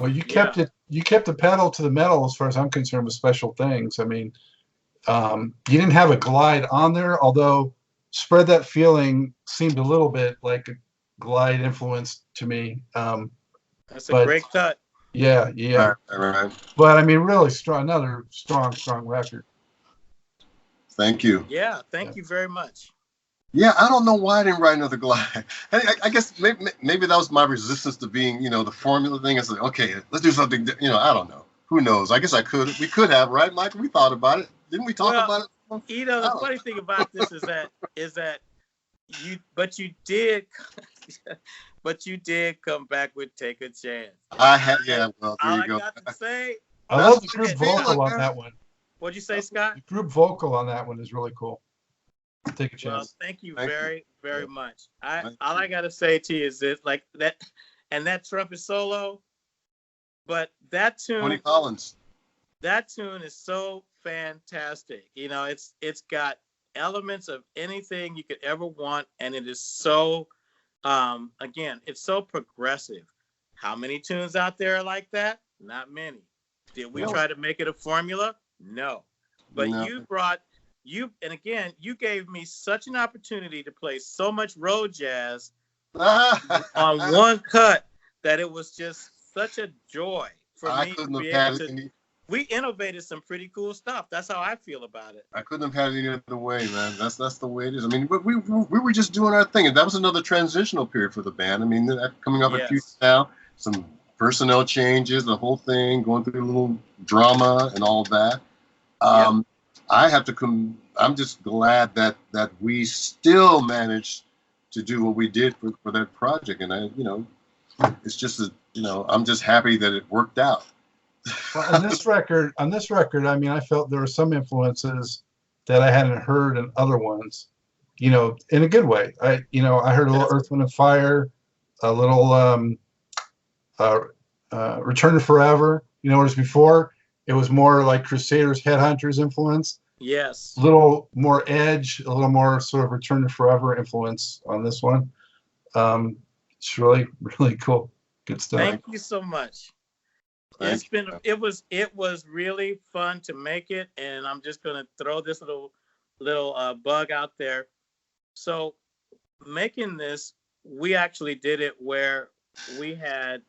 Well, you kept it. You kept the pedal to the metal, as far as I'm concerned, with Special Things. I mean, you didn't have a glide on there, although Spread That Feeling seemed a little bit like a glide influence to me. That's a great cut. Yeah, yeah. Right. But I mean, really strong. Another strong record. Thank you. Yeah, thank you very much. Yeah, I don't know why I didn't write another glide. I guess maybe that was my resistance to being, the formula thing. It's like, okay, let's do something. I don't know. Who knows? I guess we could have, right, Michael? We thought about it. Didn't we talk about it? The funny thing about this is that you did come back with Take a Chance. I had, yeah. Well, there you go. I got to say, I love the group vocal on that one. What'd you say, Scott? The group vocal on that one is really cool. Take a chance. Well, thank you very much. All I gotta say to you is this, like that, and that trumpet solo, but that tune, Tony Collins. That tune is so fantastic. It's got elements of anything you could ever want, and it is so, again, it's so progressive. How many tunes out there are like that? Not many. Did we try to make it a formula? No. But and again, you gave me such an opportunity to play so much road jazz on one cut that it was just such a joy for me to be able to. We innovated some pretty cool stuff. That's how I feel about it. I couldn't have had it any other way, man. That's the way it is. I mean, but we were just doing our thing, and that was another transitional period for the band. I mean, coming up a few now, some personnel changes, the whole thing, going through a little drama and all that. I have to I'm just glad that we still managed to do what we did for that project, and it's just I'm just happy that it worked out. Well, on this record, I mean, I felt there were some influences that I hadn't heard in other ones, in a good way. I heard a little Earth, Wind and Fire, a little Return to Forever. Whereas before it was more like Crusaders, Headhunters influence. Yes. A little more Edge, a little more sort of Return to Forever influence on this one. It's really, really cool. Good stuff. Thank you so much. It was really fun to make it, and I'm just gonna throw this little bug out there. So making this, we actually did it where we had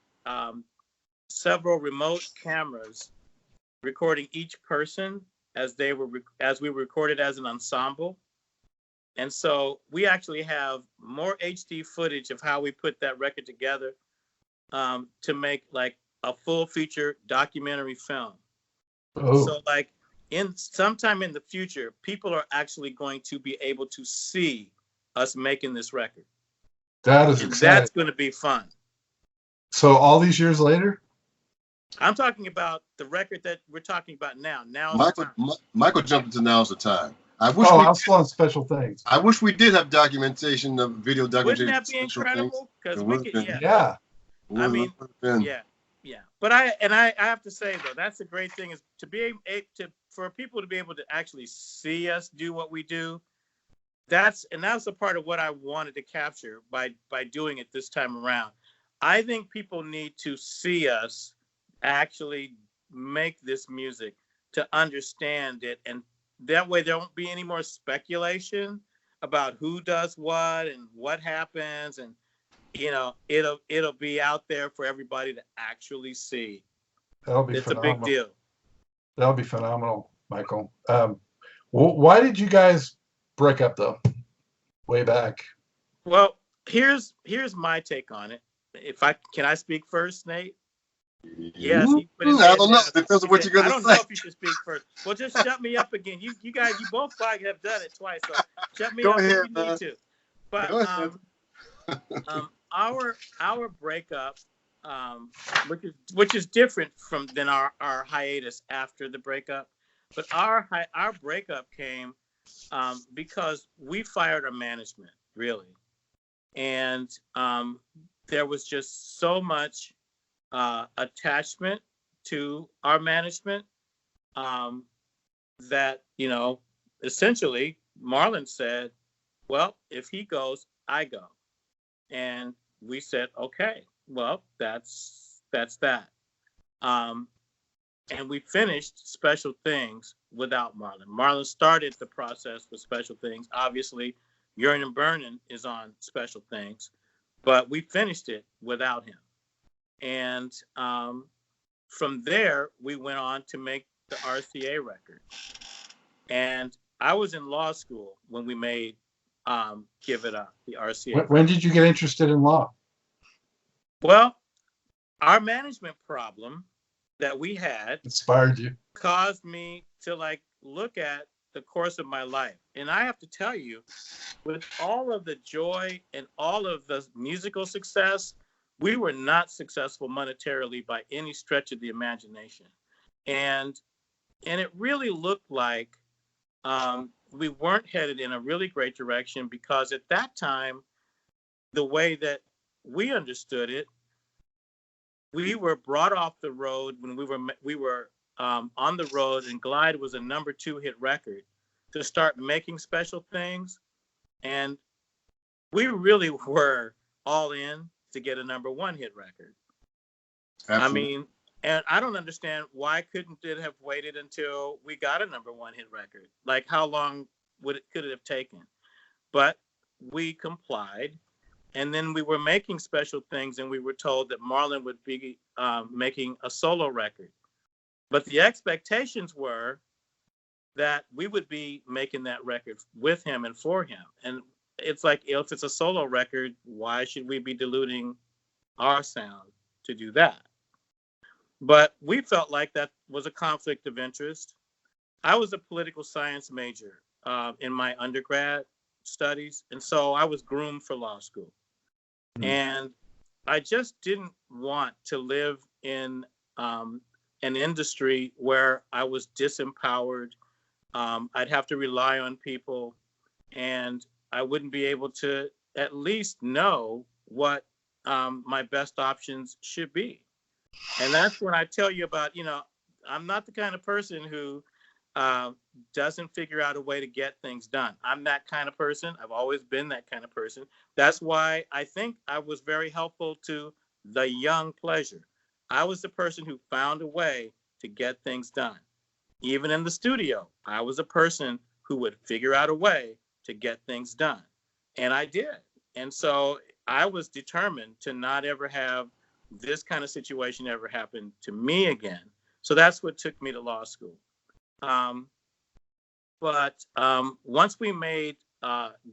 several remote cameras recording each person as we recorded as an ensemble. And so we actually have more HD footage of how we put that record together to make like a full feature documentary film. So like sometime in the future, people are actually going to be able to see us making this record. That is exciting. That's going to be fun. So all these years later? I'm talking about the record that we're talking about now. Michael jumped into Now's the Time. I was still on Special Things. I wish we did have documentation of video documentation. Wouldn't that be incredible? Because we could, yeah. I mean, yeah. But I have to say though, that's the great thing is for people to be able to actually see us do what we do. That's a part of what I wanted to capture by doing it this time around. I think people need to see us actually make this music to understand it, and that way there won't be any more speculation about who does what and what happens, and it'll be out there for everybody to actually see. It's phenomenal. A big deal. That'll be phenomenal, Michael. Why did you guys break up though? Way back. Well, here's my take on it. Can I speak first, Nate? Yes. I don't know. Depends on what you're gonna say. I don't know if you should speak first. Well, just shut me up again. You guys, you both have done it twice, so shut me up if you need to. But our breakup, which is different than our hiatus after the breakup, but our breakup came because we fired our management, really, and there was just so much attachment to our management that essentially Marlon said, well, if he goes, I go. And we said, okay, well, that's that. And we finished Special Things without Marlon. Marlon started the process with Special Things. Obviously, Yearning and Burning is on Special Things, but we finished it without him. And from there, we went on to make the RCA record. And I was in law school when we made Give It Up, the RCA. When did you get interested in law? Well, our management problem that we had inspired you, caused me to like look at the course of my life. And I have to tell you, with all of the joy and all of the musical success, we were not successful monetarily by any stretch of the imagination. And it really looked like we weren't headed in a really great direction, because at that time, the way that we understood it, we were brought off the road when we were on the road, and Glide was a #2 hit record, to start making Special Things. And we really were all in to get a #1 hit record. Absolutely. I mean, and I don't understand why couldn't it have waited until we got a #1 hit record? Like, how long could it have taken? But we complied. And then we were making Special Things, and we were told that Marlon would be making a solo record. But the expectations were that we would be making that record with him and for him. And it's like, if it's a solo record, why should we be diluting our sound to do that? But we felt like that was a conflict of interest. I was a political science major in my undergrad studies, and so I was groomed for law school. And I just didn't want to live in an industry where I was disempowered. I'd have to rely on people, and I wouldn't be able to at least know what my best options should be. And that's when I tell you about, I'm not the kind of person who doesn't figure out a way to get things done. I'm that kind of person. I've always been that kind of person. That's why I think I was very helpful to the young pleasure. I was the person who found a way to get things done. Even in the studio, I was a person who would figure out a way to get things done. And I did. And so I was determined to not ever have this kind of situation ever happen to me again. So that's what took me to law school. But once we made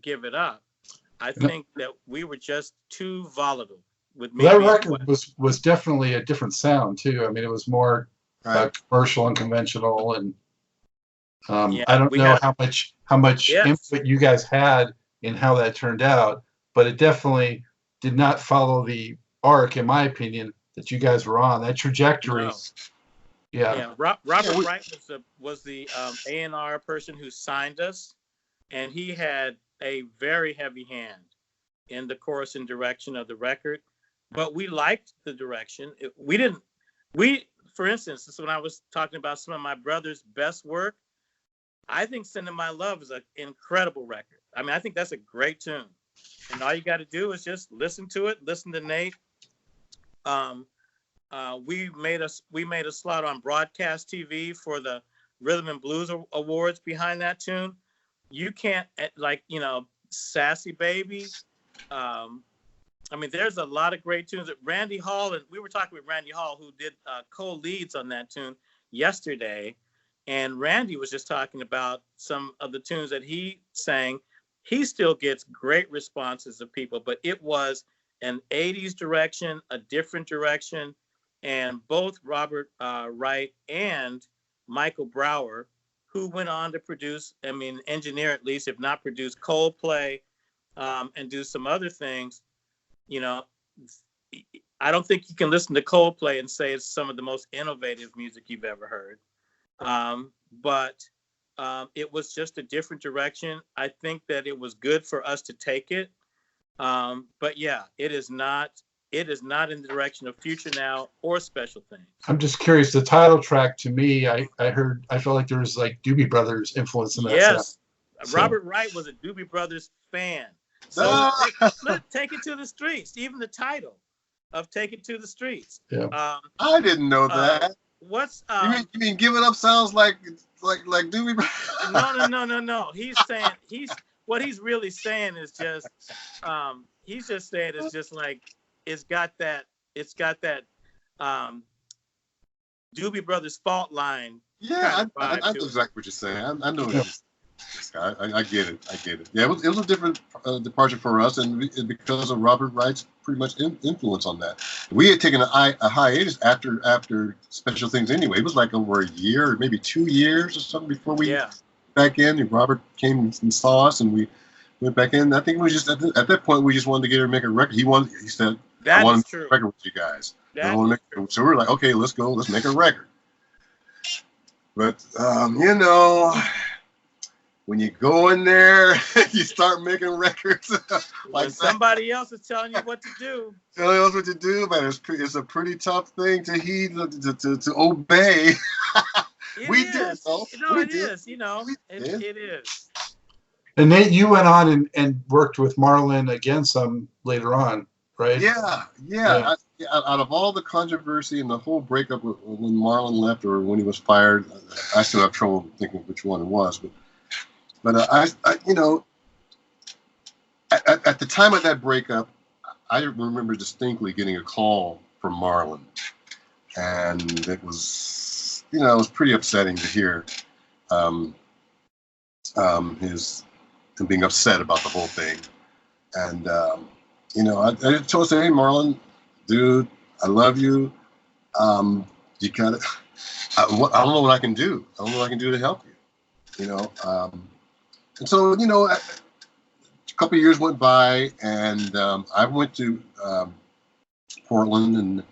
Give It Up, I think that we were just too volatile with me. That record was definitely a different sound too. I mean, it was more commercial and conventional, and I don't know how much input you guys had in how that turned out, but it definitely did not follow the arc, in my opinion, that you guys were on. That trajectory. No. Yeah. Robert Wright was the A&R person who signed us, and he had a very heavy hand in the chorus and direction of the record. But we liked the direction. For instance, this is when I was talking about some of my brother's best work. I think Sending My Love is an incredible record. I mean, I think that's a great tune. And all you got to do is just listen to it, listen to Nate. We made a slot on broadcast TV for the Rhythm and Blues Awards behind that tune. You can't, Sassy Baby. I mean, there's a lot of great tunes that Randy Hall, and we were talking with Randy Hall, who did co-leads on that tune yesterday. And Randy was just talking about some of the tunes that he sang. He still gets great responses of people, but it was an 80s direction, a different direction. And both Robert Wright and Michael Brower, who went on to produce, engineer at least, if not produce Coldplay and do some other things. I don't think you can listen to Coldplay and say it's some of the most innovative music you've ever heard. But it was just a different direction. I think that it was good for us to take it. But yeah, it is not in the direction of Future Now or Special Things. I'm just curious. The title track, to me, I felt like there was like Doobie Brothers influence in that. Yes, Robert Wright was a Doobie Brothers fan. So take it to the streets. Even the title, of Take It to the Streets. Yeah. I didn't know that. What's you mean Give It Up sounds like Doobie? No. He's saying what he's really saying is just he's just saying it's just like it's got that Doobie Brothers Fault Line. Yeah, I know exactly what you're saying. I know what you're saying. I get it. Yeah, it was a different departure for us, and because of Robert Wright's pretty much influence on that. We had taken a hiatus after Special Things anyway. It was like over a year, maybe 2 years or something before we back in. And Robert came and saw us, and we went back in. I think we just at that point we just wanted to get her to make a record. He said, "I want to make a record with you guys." So we were like, "Okay, let's go. Let's make a record." But when you go in there, you start making records. Like somebody else is telling you what to do. Telling us what to do, man. It's a pretty tough thing to heed, to obey. It is. And Nate, you went on and worked with Marlon again some later on, right? Yeah. Out of all the controversy and the whole breakup when Marlon left or when he was fired, I still have trouble thinking which one it was, But at the time of that breakup, I remember distinctly getting a call from Marlon, and it was, it was pretty upsetting to hear him being upset about the whole thing. And I told him, "Hey, Marlon, dude, I love you. You gotta. I don't know what I can do. I don't know what I can do to help you. And so, a couple of years went by, and I went to Portland, and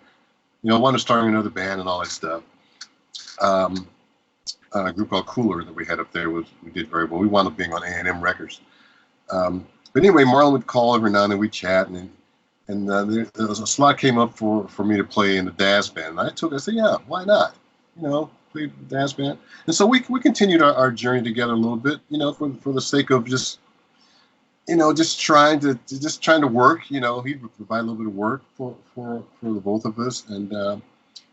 I wanted to start another band and all that stuff. A group called Cooler that we had up there we did very well. We wound up being on A&M Records. But anyway, Marlon would call every now and then. We'd chat, and there was a slot came up for me to play in the Daz band. And I said, yeah, why not? Play the Daz band. And so we continued our journey together a little bit, for the sake of just trying to work. He would provide a little bit of work for the both of us, and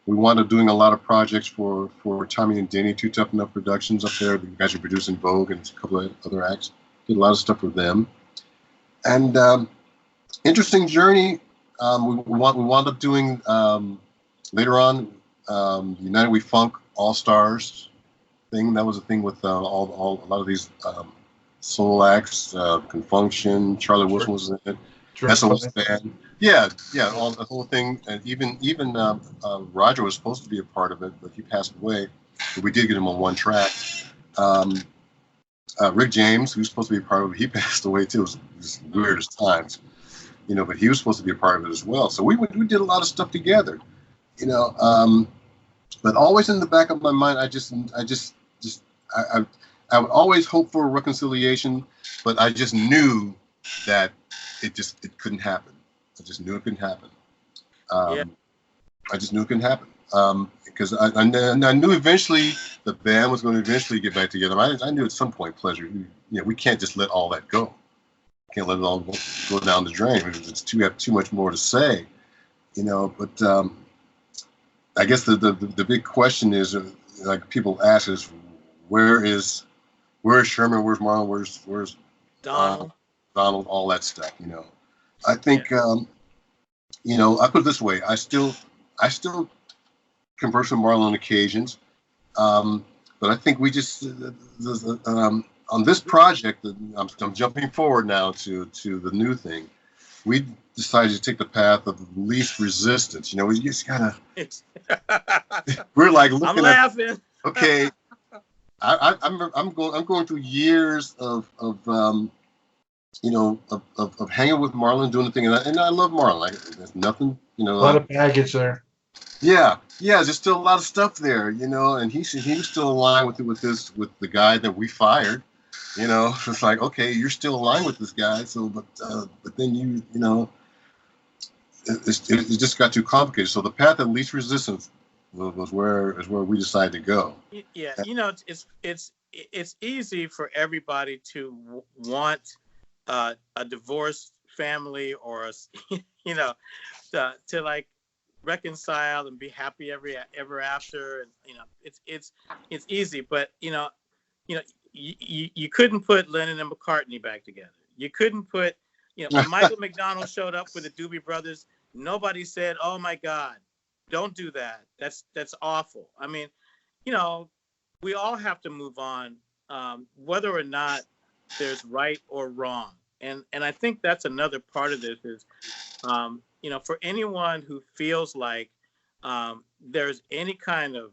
we wound up doing a lot of projects for Tommy and Denny, Too Tough Enough Productions up there. The guys are producing Vogue and a couple of other acts. Did a lot of stuff for them, and interesting journey. We wound up doing later on United We Funk All Stars thing. That was a thing with a lot of these soul acts, Confunction, Charlie Wilson was in it, SOS Band. Yeah, all the whole thing. And even Roger was supposed to be a part of it, but he passed away. But we did get him on one track. Rick James, who was supposed to be a part of it, he passed away too. It was weird as times, but he was supposed to be a part of it as well. So we did a lot of stuff together, but always in the back of my mind, I would always hope for a reconciliation, but I just knew that it couldn't happen. I just knew it couldn't happen. I just knew it couldn't happen because I knew eventually the band was going to eventually get back together. I knew at some point, Pleasure, we can't just let all that go. Can't let it all go down the drain. It's too much more to say, But I guess the big question is, like people ask, is where's Sherman? Where's Marlon? Where's Donald? Donald? All that stuff, I think, I put it this way: I still converse with Marlon on occasions, but I think we just on this project. I'm jumping forward now to the new thing. We decided to take the path of least resistance. We just gotta. We're like looking. I'm laughing. Okay. I'm going through years of hanging with Marlon, doing the thing, and I love Marlon. There's nothing, A lot of baggage there. Yeah. There's still a lot of stuff there, and he was still aligned with the guy that we fired. It's like, okay, you're still aligned with this guy, so but then it just got too complicated. So the path of least resistance was where we decided to go. Yeah, it's easy for everybody to want a divorce family or a, you know, to like reconcile and be happy ever after. And you know, it's easy, but you know, you couldn't put Lennon and McCartney back together. You couldn't put, you know, when Michael McDonald showed up with the Doobie Brothers, nobody said, "Oh my God, don't do that. That's awful." I mean, you know, we all have to move on, whether or not there's right or wrong. And I think that's another part of this is, you know, for anyone who feels like there's any kind of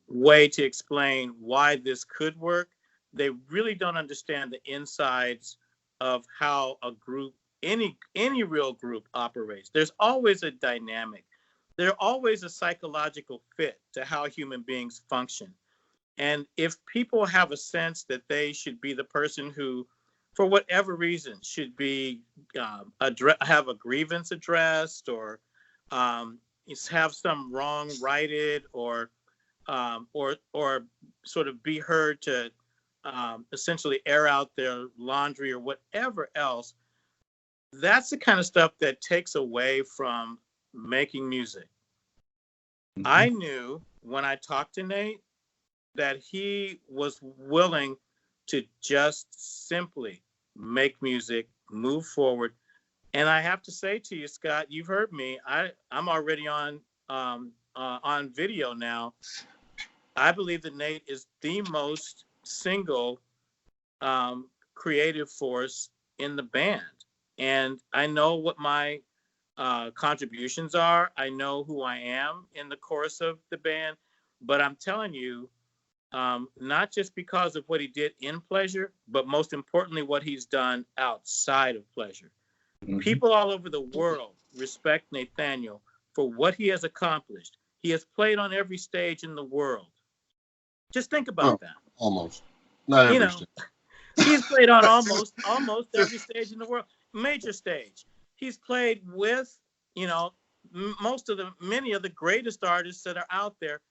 way to explain why this could work, they really don't understand the insides of how a group, any real group operates. There's always a dynamic. There's always a psychological fit to how human beings function. And if people have a sense that they should be the person who, for whatever reason, should be have a grievance addressed, or have some wrong righted, or sort of be heard to essentially air out their laundry or whatever else, that's the kind of stuff that takes away from making music. Mm-hmm. I knew when I talked to Nate that he was willing to just simply make music, move forward. And I have to say to you, Scott, you've heard me. I'm already on video now. I believe that Nate is the most single creative force in the band. And I know what my contributions are. I know who I am in the course of the band. But I'm telling you, not just because of what he did in Pleasure, but most importantly, what he's done outside of Pleasure. Mm-hmm. People all over the world respect Nathaniel for what he has accomplished. He has played on every stage in the world. Just think about that. Almost. Not every stage. He's played on almost every stage in the world. Major stage. He's played with, you know, many of the greatest artists that are out there.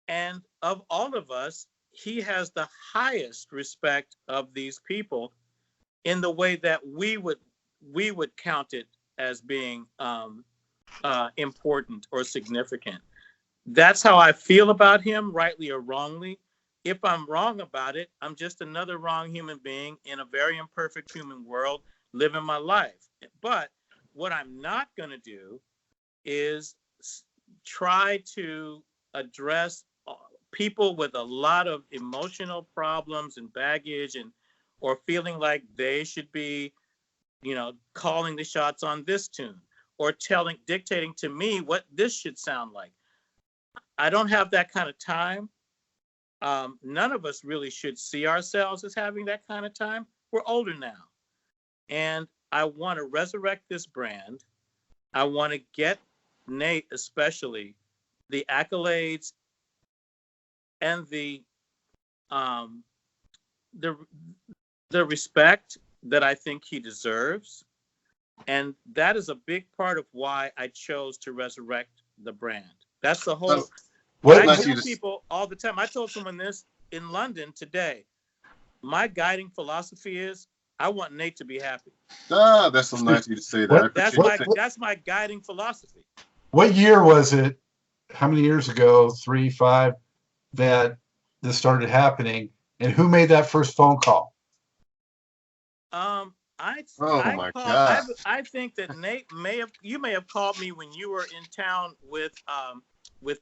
And of all of us, he has the highest respect of these people in the way that we would count it as being important or significant. That's how I feel about him, rightly or wrongly. If I'm wrong about it, I'm just another wrong human being in a very imperfect human world living my life. But what I'm not going to do is try to address people with a lot of emotional problems and baggage, or feeling like they should be, you know, calling the shots on this tune or dictating to me what this should sound like. I don't have that kind of time. None of us really should see ourselves as having that kind of time. We're older now. And I want to resurrect this brand. I want to get Nate, especially, the accolades and the respect that I think he deserves. And that is a big part of why I chose to resurrect the brand. That's the whole... I tell people all the time. I told someone this in London today. My guiding philosophy is I want Nate to be happy. Ah, that's so nice of you to say that. That's my guiding philosophy. What year was it? How many years ago? 3, 5, that this started happening, and who made that first phone call? I think that Nate may have called me when you were in town with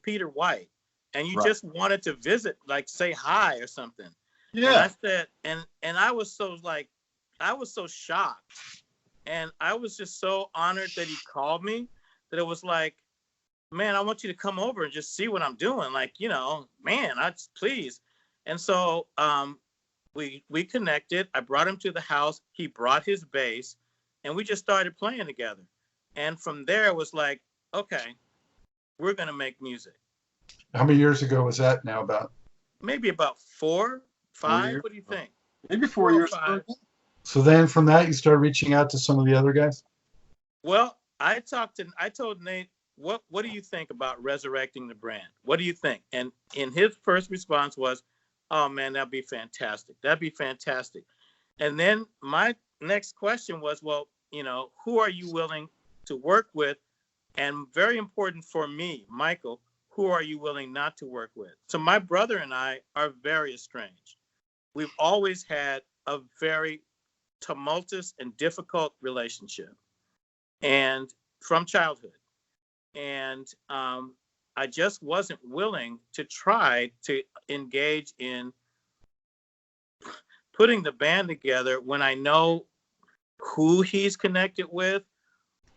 Peter White, and you just wanted to visit, like say hi or something. Yeah. And I said, and I was so shocked, and I was just so honored that he called me, that it was like, man, I want you to come over and just see what I'm doing. Like, you know, man, please. And so we connected. I brought him to the house. He brought his bass, and we just started playing together. And from there, it was like, okay, we're going to make music. How many years ago was that now about? Maybe about 4, 5. What do you think? Maybe 4 years. 5. So then from that, you started reaching out to some of the other guys? Well, I told Nate, what do you think about resurrecting the brand? What do you think? And his first response was, oh man, that'd be fantastic. That'd be fantastic. And then my next question was, well, who are you willing to work with? And very important for me, Michael, who are you willing not to work with? So my brother and I are very estranged. We've always had a very tumultuous and difficult relationship, and from childhood. And I just wasn't willing to try to engage in putting the band together when I know who he's connected with,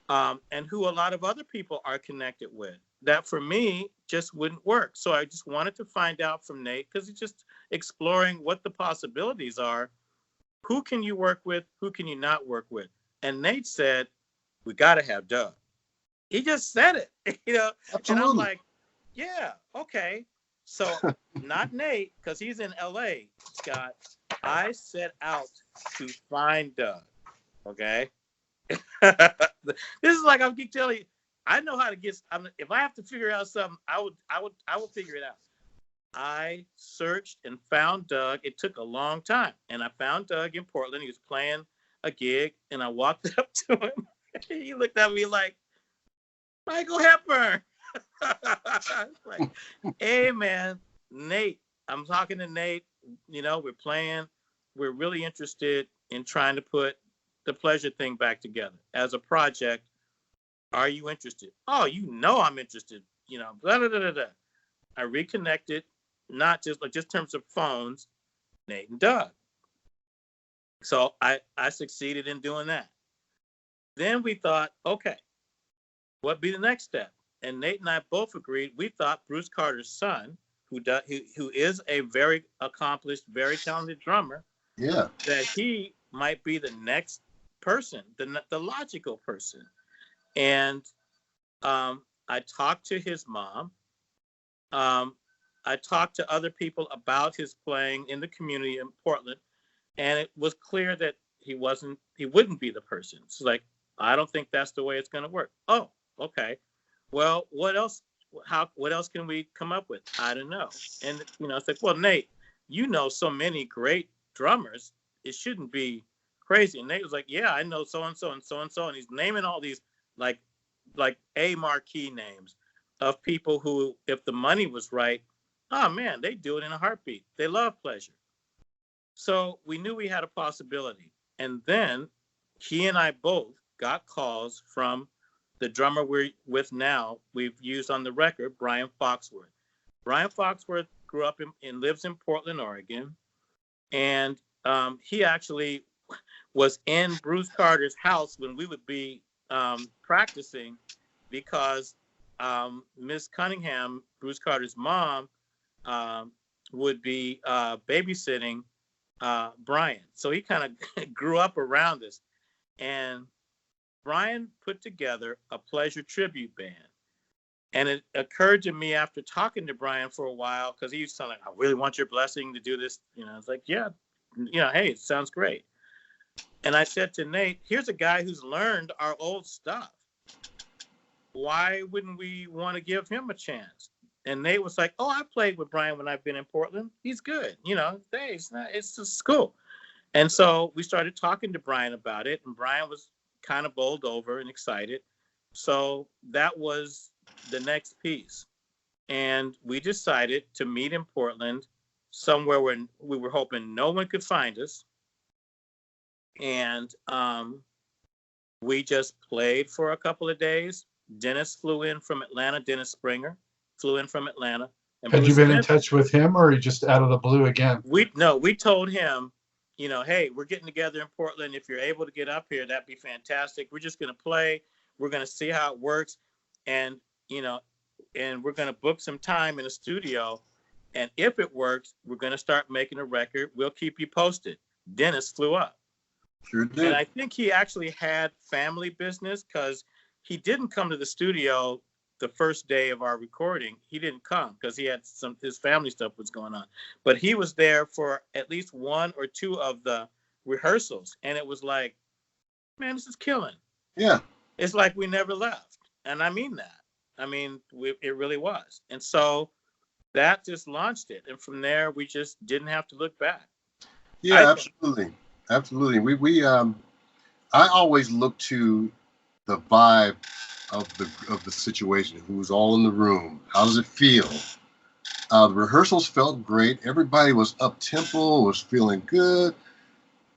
and who a lot of other people are connected with. That for me just wouldn't work. So I just wanted to find out from Nate, because he's just exploring what the possibilities are. Who can you work with? Who can you not work with? And Nate said, we got to have Doug. He just said it, Absolutely. And I'm like, yeah, okay. So not Nate, because he's in LA, Scott. I set out to find Doug. Okay. This is like I keep telling you, I know how to get. If I have to figure out something, I will figure it out. I searched and found Doug. It took a long time, and I found Doug in Portland. He was playing a gig, and I walked up to him. He looked at me like, Michael Hepburn. Like, hey man, Nate. I'm talking to Nate. We're playing. We're really interested in trying to put the Pleasure thing back together as a project. Are you interested? Oh, I'm interested. Blah, blah, blah, blah, blah. I reconnected, not just in terms of phones, Nate and Doug. So I succeeded in doing that. Then we thought, okay, what'd be the next step? And Nate and I both agreed. We thought Bruce Carter's son, who is a very accomplished, very talented drummer, that he might be the next person, the logical person. And I talked to his mom. I talked to other people about his playing in the community in Portland, and it was clear that he wouldn't be the person. It's like, I don't think that's the way it's going to work. Oh, okay. Well, what else can we come up with? I don't know. And it's like, well, Nate, so many great drummers, it shouldn't be crazy. And Nate was like, yeah, I know so and so and so and so, and he's naming all these like a marquee names of people who, if the money was right, oh man, they do it in a heartbeat. They love Pleasure. So we knew we had a possibility. And then he and I both got calls from the drummer we're with now, we've used on the record, Brian Foxworth. Brian Foxworth grew up and lives in Portland, Oregon. And he actually was in Bruce Carter's house when we would be practicing, because Miss Cunningham, Bruce Carter's mom, would be babysitting Brian. So he kind of grew up around us. And Brian put together a Pleasure tribute band. And it occurred to me after talking to Brian for a while, because he was telling me, I really want your blessing to do this. It's like, yeah, hey, it sounds great. And I said to Nate, here's a guy who's learned our old stuff. Why wouldn't we want to give him a chance? And Nate was like, oh, I played with Brian when I've been in Portland. He's good. Hey, it's just cool. And so we started talking to Brian about it, and Brian was kind of bowled over and excited. So that was the next piece. And we decided to meet in Portland, somewhere where we were hoping no one could find us. And we just played for a couple of days. Dennis flew in from Atlanta. Dennis Springer flew in from Atlanta. And had you been in touch with him, or are you just out of the blue again? We told him, hey, we're getting together in Portland. If you're able to get up here, that'd be fantastic. We're just going to play. We're going to see how it works. And, and we're going to book some time in the studio. And if it works, we're going to start making a record. We'll keep you posted. Dennis flew up. Sure did. And I think he actually had family business, because he didn't come to the studio the first day of our recording. He didn't come because he had his family stuff was going on. But he was there for at least one or two of the rehearsals. And it was like, man, this is killing. Yeah. It's like we never left. And I mean that. It really was. And so that just launched it. And from there, we just didn't have to look back. Yeah, absolutely. Absolutely. We I always look to the vibe of the situation. Who's all in the room? How does it feel? The rehearsals felt great. Everybody was up tempo, was feeling good.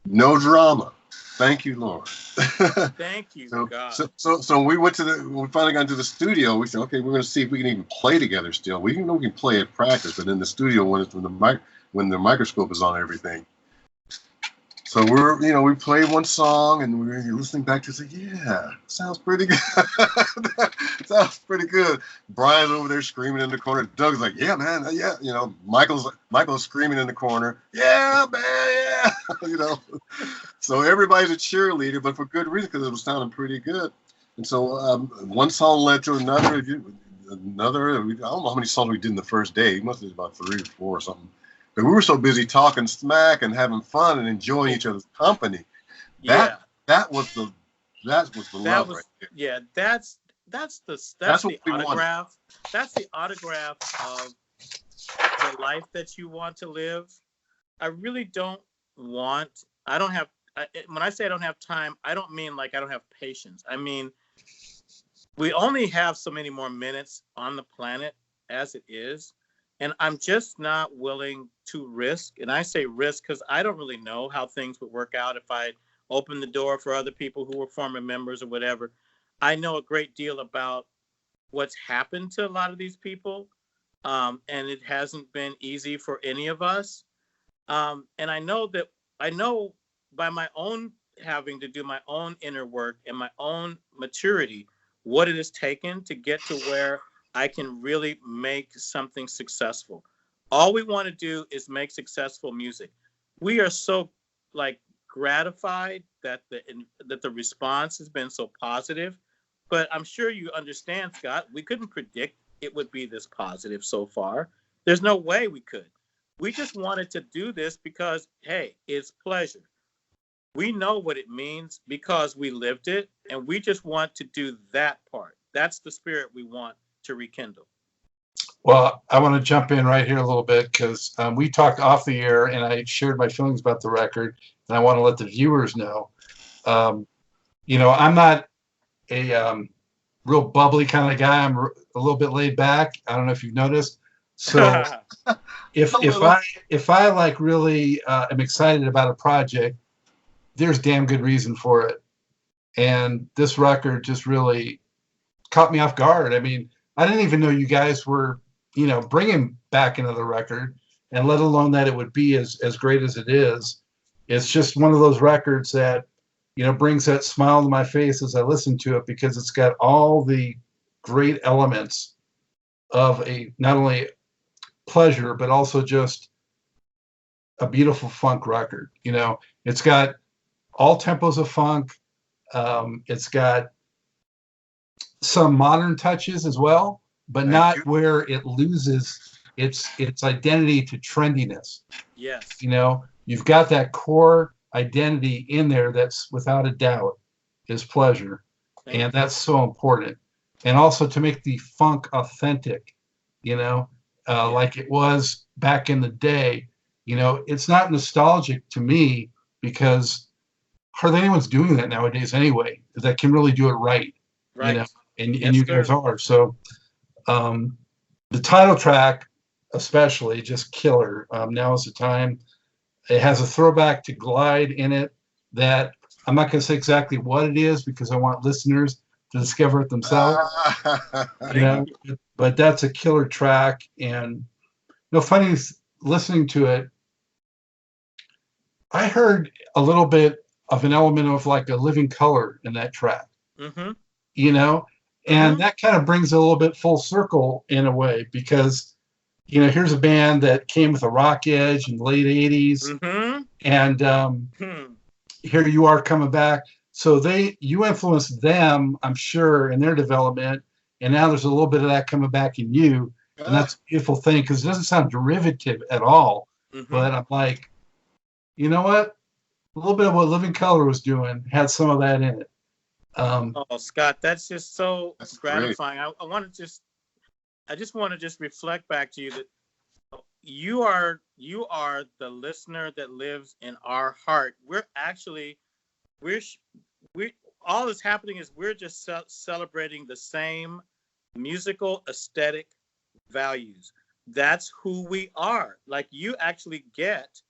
No drama. Thank you, Lord. Thank you, God. So when we finally got into the studio, we said, okay, we're going to see if we can even play together still. We know we can play at practice, but in the studio when the microscope is on everything. So we played one song and we're listening back to it. Say, yeah, sounds pretty good. Sounds pretty good. Brian's over there screaming in the corner. Doug's like, yeah, man, yeah. Michael's screaming in the corner. Yeah, man, yeah. So everybody's a cheerleader, but for good reason because it was sounding pretty good. And so one song led to another. I don't know how many songs we did in the first day. It must have been about 3 or 4 or something. But we were so busy talking smack and having fun and enjoying each other's company. That was the love right there. Yeah, that's the autograph. That's the autograph of the life that you want to live. I really don't want. When I say I don't have time, I don't mean like I don't have patience. I mean, we only have so many more minutes on the planet as it is. And I'm just not willing to risk. And I say risk because I don't really know how things would work out if I open the door for other people who were former members or whatever. I know a great deal about what's happened to a lot of these people. And it hasn't been easy for any of us. And I know by my own having to do my own inner work and my own maturity, what it has taken to get to where I can really make something successful. All we want to do is make successful music. We are so gratified that the response has been so positive, but I'm sure you understand, Scott, we couldn't predict it would be this positive so far. There's no way we could. We just wanted to do this because, hey, it's pleasure. We know what it means because we lived it, and we just want to do that part. That's the spirit we want to rekindle. Well, I want to jump in right here a little bit because we talked off the air and I shared my feelings about the record, and I want to let the viewers know. I'm not a real bubbly kind of guy. I'm a little bit laid back. I don't know if you've noticed. So if I really am excited about a project, there's damn good reason for it. And this record just really caught me off guard. I mean, I didn't even know you guys were, bringing back another record, and let alone that it would be as great as it is. It's just one of those records that, brings that smile to my face as I listen to it because it's got all the great elements of a not only pleasure but also just a beautiful funk record. It's got all tempos of funk. It's got some modern touches as well, but not where it loses its identity to trendiness. Yes. You've got that core identity in there that's without a doubt is pleasure. And that's so important. And also to make the funk authentic, like it was back in the day. It's not nostalgic to me because hardly anyone's doing that nowadays anyway, that can really do it right. Right. And you guys are. So the title track especially, just killer. Now is the time. It has a throwback to Glide in it that I'm not going to say exactly what it is because I want listeners to discover it themselves. But that's a killer track. And funny listening to it, I heard a little bit of an element of like a living color in that track. Mm-hmm. And that kind of brings it a little bit full circle in a way because, here's a band that came with a rock edge in the late 80s. Mm-hmm. And here you are coming back. So you influenced them, I'm sure, in their development. And now there's a little bit of that coming back in you. And that's a beautiful thing because it doesn't sound derivative at all. Mm-hmm. But I'm like, you know what? A little bit of what Living Color was doing had some of that in it. Scott, that's just so gratifying. I just want to just reflect back to you that you are the listener that lives in our heart. all that's happening is we're just celebrating the same musical aesthetic values. That's who we are. Like, you actually get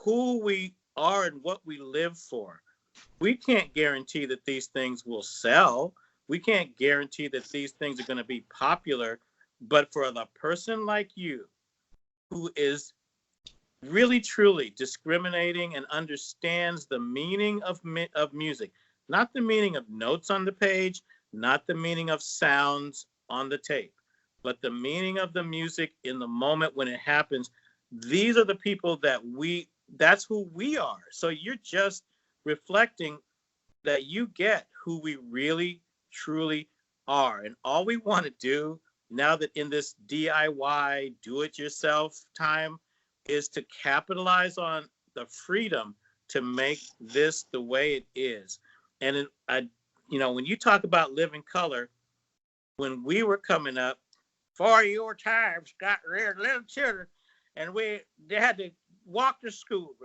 who we are and what we live for. We can't guarantee that these things will sell. We can't guarantee that these things are going to be popular. But for the person like you, who is really truly discriminating and understands the meaning of music, not the meaning of notes on the page, not the meaning of sounds on the tape, but the meaning of the music in the moment when it happens. These are the people that's who we are. So you're just reflecting that you get who we really truly are. And all we want to do now, that in this DIY, do-it-yourself time, is to capitalize on the freedom to make this the way it is. And when you talk about living color, when we were coming up, for your time, Scott, we're little children, and they had to walk to school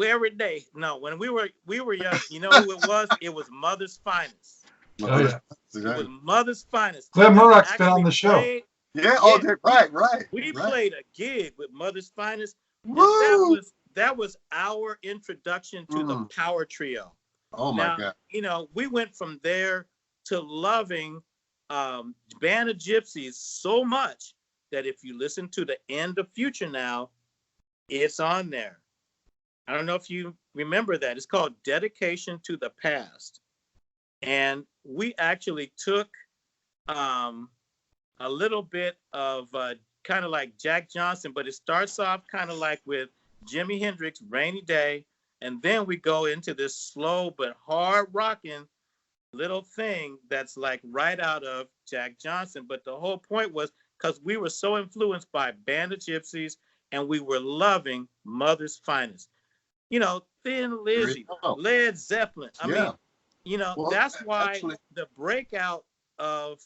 every day. No, when we were young, you know who it was? It was Mother's Finest. Oh, yeah. It was Mother's Finest. Glenn Murdoch's been on the show. Right. We played a gig with Mother's Finest. Woo! That was our introduction to the power trio. Oh my God. We went from there to loving Band of Gypsies so much that if you listen to the End of Future Now, it's on there. I don't know if you remember that. It's called Dedication to the Past. And we actually took a little bit of kind of like Jack Johnson, but it starts off kind of like with Jimi Hendrix, Rainy Day, and then we go into this slow but hard rocking little thing that's like right out of Jack Johnson. But the whole point was because we were so influenced by Band of Gypsies and we were loving Mother's Finest. Thin Lizzy, Led Zeppelin. I mean, that's why the breakout of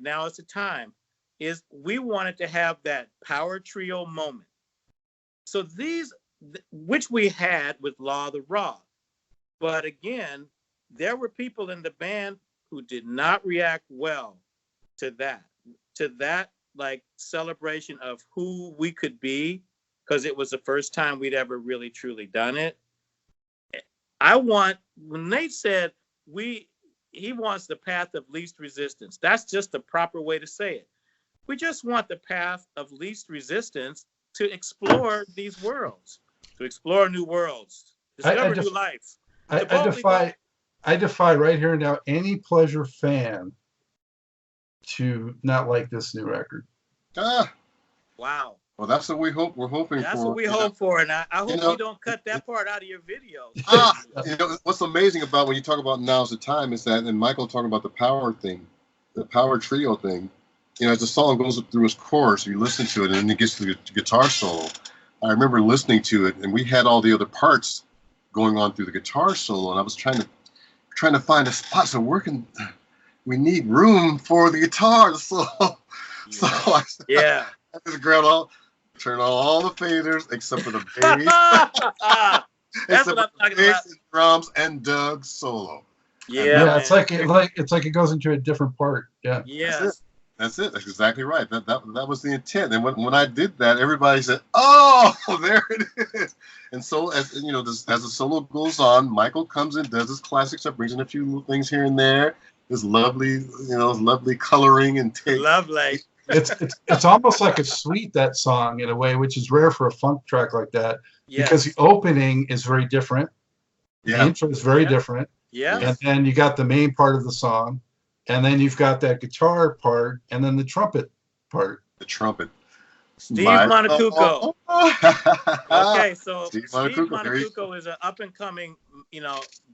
Now Is the Time is we wanted to have that power trio moment. So which we had with Law of the Raw. But again, there were people in the band who did not react well to that like celebration of who we could be, because it was the first time we'd ever really truly done it. When they said he wants the path of least resistance, that's just the proper way to say it. We just want the path of least resistance to explore these worlds, to explore new worlds, discover new life. I defy right here and now any Pleasure fan to not like this new record. Wow. Well, that's what we're hoping for. That's what we hope for, and I hope you don't cut that part out of your video. What's amazing about when you talk about Now's the Time is that, and Michael talking about the power thing, the power trio thing, as the song goes through its chorus, you listen to it, and then it gets to the guitar solo. I remember listening to it, and we had all the other parts going on through the guitar solo, and I was trying to find a spot. So we need room for the guitar solo. I just grabbed turn on all the faders except for the bass. That's what I'm talking about. Drums and Doug's solo. Yeah, it's like it goes into a different part. Yeah. Yes. That's it. That's exactly right. That was the intent. And when I did that, everybody said, "Oh, there it is." And so as the solo goes on, Michael comes in, does his classic stuff, brings in a few little things here and there. This lovely, lovely coloring and take. Lovely. It's almost like a suite, that song, in a way, which is rare for a funk track like that, because the opening is very different. The intro is very different. Yeah. And then you got the main part of the song, and then you've got that guitar part, and then the trumpet part. The trumpet. Steve Monacucco. Okay, so Steve Monacucco is an up-and-coming,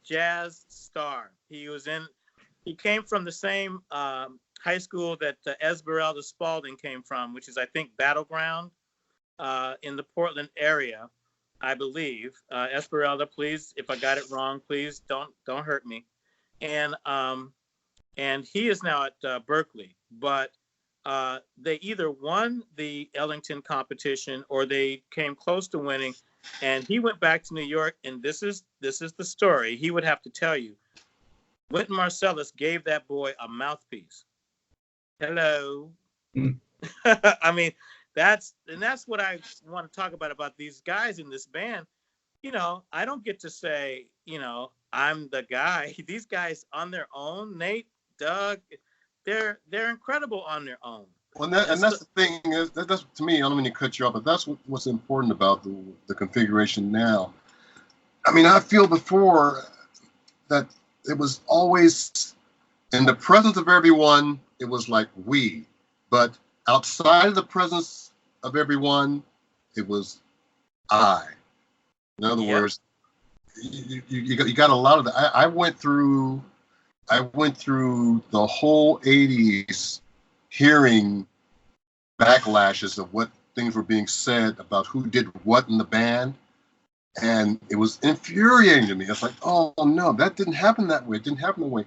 jazz star. He came from the same high school that Esmeralda Spalding came from, which is, I think, Battleground in the Portland area, I believe. Esmeralda, please, if I got it wrong, please don't hurt me. And he is now at Berkeley, but they either won the Ellington competition or they came close to winning. And he went back to New York, and this is the story. He would have to tell you. Wynton Marsalis gave that boy a mouthpiece. Hello. Mm. I mean, that's what I want to talk about these guys in this band. You know, I don't get to say, you know, I'm the guy. These guys on their own, Nate, Doug, they're incredible on their own. Well, that's the thing. That's to me. I don't mean to cut you off, but that's what's important about the configuration now. I mean, I feel before that it was always in the presence of everyone. It was like we, but outside of the presence of everyone, it was I. In other words, you got a lot of that. I went through the whole '80s hearing backlashes of what things were being said about who did what in the band, and it was infuriating to me. It's like, oh no, that didn't happen that way. It didn't happen that way.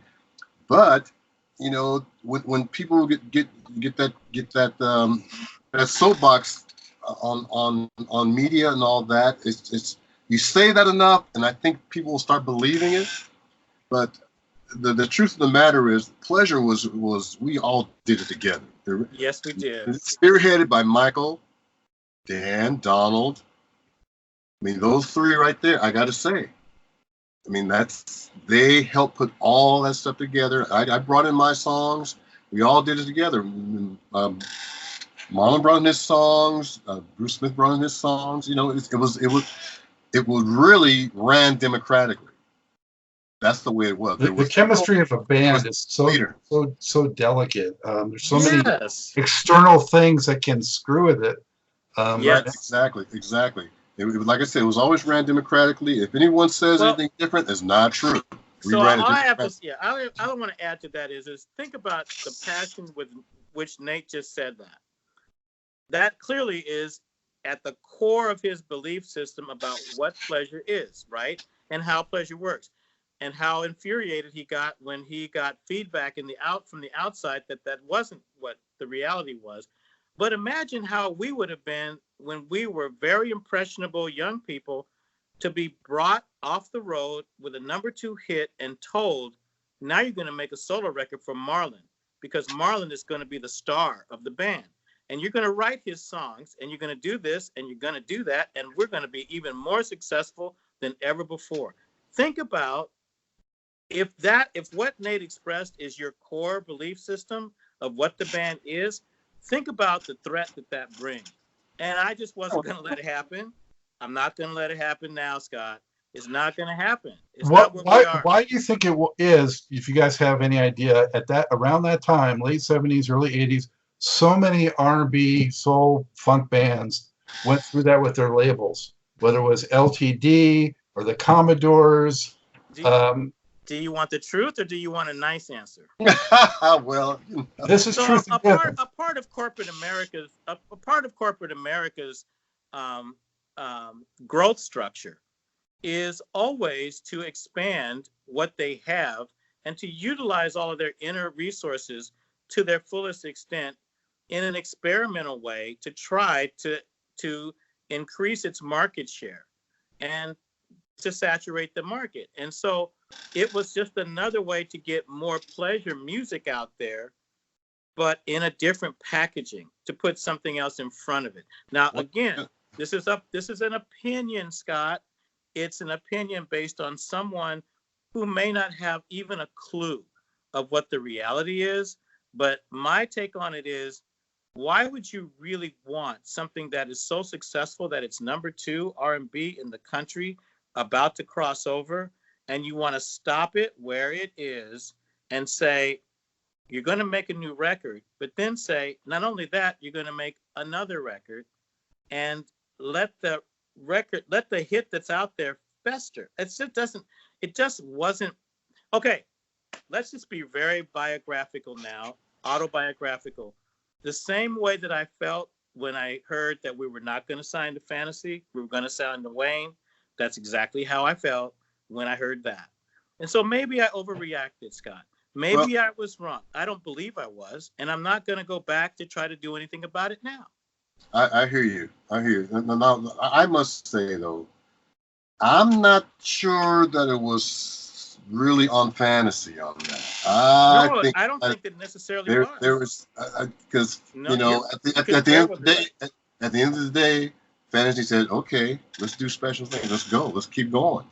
But you know, when people get that soapbox on media and all that, it's you say that enough, and I think people will start believing it. But the truth of the matter is, pleasure was we all did it together. Yes, we did. Spearheaded by Michael, Dan, Donald. I mean, those three right there, I got to say. I mean, they helped put all that stuff together. I brought in my songs. We all did it together. Marlon brought in his songs. Bruce Smith brought in his songs. You know, it was really ran democratically. That's the way it was. The chemistry of a band is so delicate. There's so many external things that can screw with it. Yes, exactly. It was, like I said, it was always ran democratically. If anyone says anything different, it's not true. So all I have to, I don't want to add to that is think about the passion with which Nate just said that. That clearly is at the core of his belief system about what pleasure is, right? And how pleasure works. And how infuriated he got when he got feedback from the outside that wasn't what the reality was. But imagine how we would have been when we were very impressionable young people to be brought off the road with a #2 hit and told, now you're going to make a solo record for Marlon, because Marlon is going to be the star of the band. And you're going to write his songs, and you're going to do this, and you're going to do that, and we're going to be even more successful than ever before. Think about if what Nate expressed is your core belief system of what the band is, think about the threat that brings. And I just wasn't going to let it happen. I'm not going to let it happen now, Scott. It's not going to happen. It's not what we are. Why do you think it is, if you guys have any idea, around that time, late 70s, early 80s, so many R&B, soul, funk bands went through that with their labels, whether it was LTD or the Commodores. Do you want the truth or do you want a nice answer? Well, this is truth. A part of corporate America's growth structure is always to expand what they have and to utilize all of their inner resources to their fullest extent in an experimental way to try to increase its market share and to saturate the market. And so it was just another way to get more pleasure music out there, but in a different packaging, to put something else in front of it. Now, again, this is an opinion, Scott. It's an opinion based on someone who may not have even a clue of what the reality is. But my take on it is, why would you really want something that is so successful that it's #2 R&B in the country, about to cross over, and you want to stop it where it is and say, you're going to make a new record, but then say, not only that, you're going to make another record and let the hit that's out there fester. It just wasn't. Okay, let's just be very biographical now, autobiographical. The same way that I felt when I heard that we were not going to sign to Fantasy, we were going to sign to Wayne. That's exactly how I felt when I heard that. And so maybe I overreacted, Scott. Maybe I was wrong. I don't believe I was. And I'm not going to go back to try to do anything about it now. I hear you. I hear you. Now, I must say though, I'm not sure that it was really on fantasy on that. No, I don't think it necessarily was. There was because No, you know at the end of the day, at the end of the day, fantasy said, okay, let's do special things. Let's go. Let's keep going.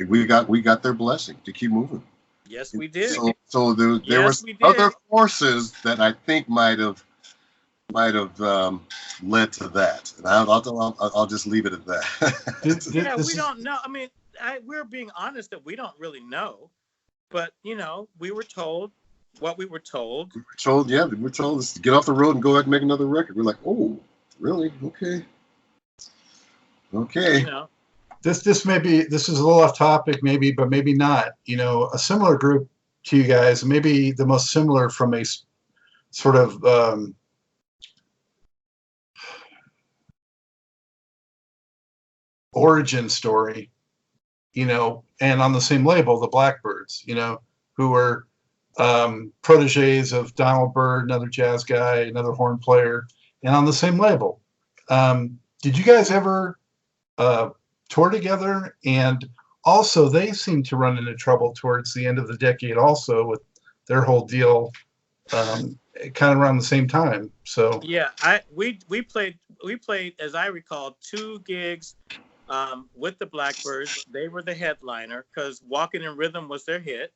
We got their blessing to keep moving. Yes, we did. So there was other forces that I think might have led to that, and I'll just leave it at that. Yeah, we don't know. I mean, we're being honest that we don't really know, but you know, we were told what we were told. We were told to get off the road and go back and make another record. We're like, oh, really? Okay. You know. This is a little off topic, maybe, but maybe not. You know, a similar group to you guys, maybe the most similar from a sort of origin story, you know, and on the same label, the Blackbirds, you know, who were proteges of Donald Byrd, another jazz guy, another horn player, and on the same label. Did you guys ever tour together? And also, they seemed to run into trouble towards the end of the decade, also with their whole deal, kind of around the same time. So yeah, we played, as I recall, 2 gigs with the Blackbirds. They were the headliner because "Walking in Rhythm" was their hit.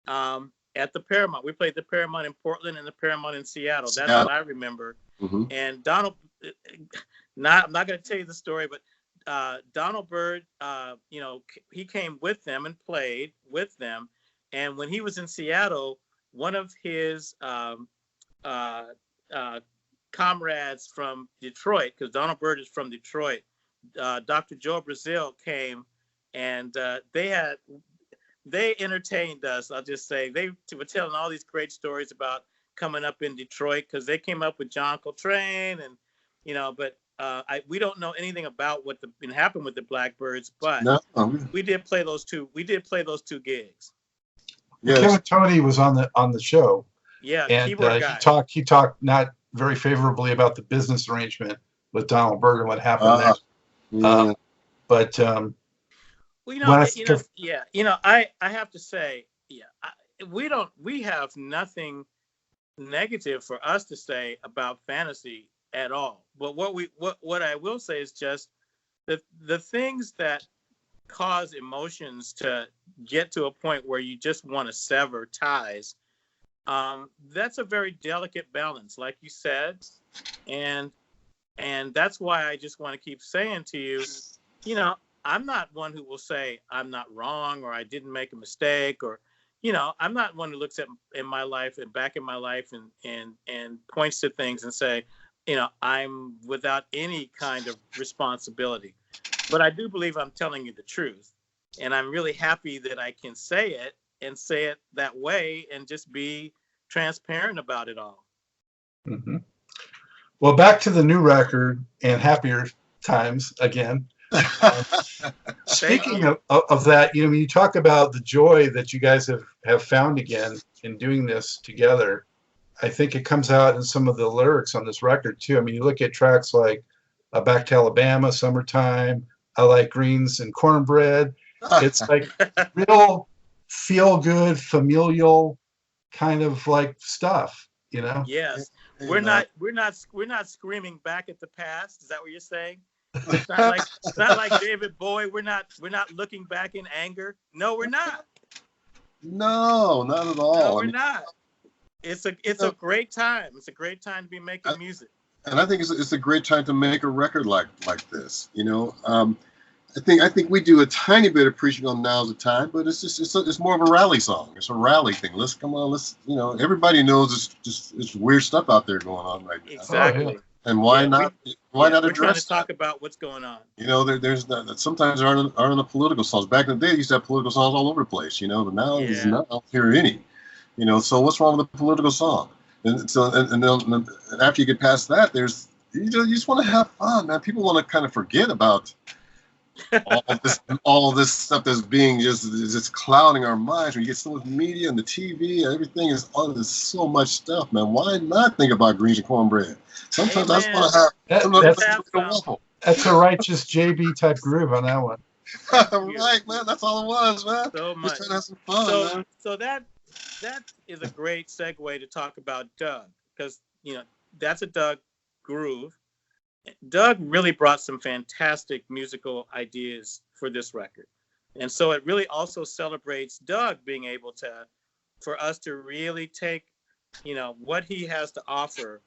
At the Paramount, we played the Paramount in Portland and the Paramount in Seattle. That's what I remember. Mm-hmm. And Donald, I'm not going to tell you the story, but Donald Byrd, you know, he came with them and played with them. And when he was in Seattle, one of his comrades from Detroit, because Donald Byrd is from Detroit, Dr. Joe Brazil came, and they entertained us. I'll just say they were telling all these great stories about coming up in Detroit because they came up with John Coltrane, and you know, but we don't know anything about what happened with the Blackbirds, but we did play those 2. We did play those 2 gigs. Yes. Kevin Tony was on the show. Yeah, and he talked not very favorably about the business arrangement with Donald Byrd and what happened there. Yeah. But well, I have to say, we have nothing negative for us to say about fantasy at all. But what I will say is just the things that cause emotions to get to a point where you just want to sever ties. That's a very delicate balance, like you said, and that's why I just want to keep saying to you, you know, I'm not one who will say I'm not wrong or I didn't make a mistake, or, you know, I'm not one who looks at in my life and back in my life and points to things and say, you know, I'm without any kind of responsibility. But I do believe I'm telling you the truth, and I'm really happy that I can say it and say it that way and just be transparent about it all. Mm-hmm. Well, back to the new record and happier times again. Speaking of that, you know, when you talk about the joy that you guys have found again in doing this together, I think it comes out in some of the lyrics on this record too. I mean, you look at tracks like Back to Alabama, Summertime, I Like Greens and Cornbread. It's like real feel good, familial kind of like stuff, you know? Yes. We're not screaming back at the past. Is that what you're saying? It's not like David Bowie. We're not looking back in anger. No, we're not. No, not at all. No, we're not. It's a great time. It's a great time to be making music. And I think it's a great time to make a record like this. You know, I think we do a tiny bit of preaching on Now's the Time, but it's more of a rally song. It's a rally thing. Let's you know, everybody knows it's weird stuff out there going on right now. Exactly. Oh, yeah. And why not address? We're trying to talk about what's going on. You know, there's sometimes there aren't the political songs. Back in the day, they used to have political songs all over the place. You know, but now there's not hear any. You know, so what's wrong with the political song? And so and then after you get past that, you just want to have fun, man. People want to kind of forget about all this stuff that's being just clouding our minds. When you get so much media and the TV, everything is all there's so much stuff, man. Why not think about greens and cornbread? Sometimes I just want to have. That's a righteous JB type groove on that one. Right, man. That's all it was, man. So much. Just trying to have some fun, man. So that is a great segue to talk about Doug, because that's a Doug groove. Doug really brought some fantastic musical ideas for this record. And so it really also celebrates Doug being able for us to really take, what he has to offer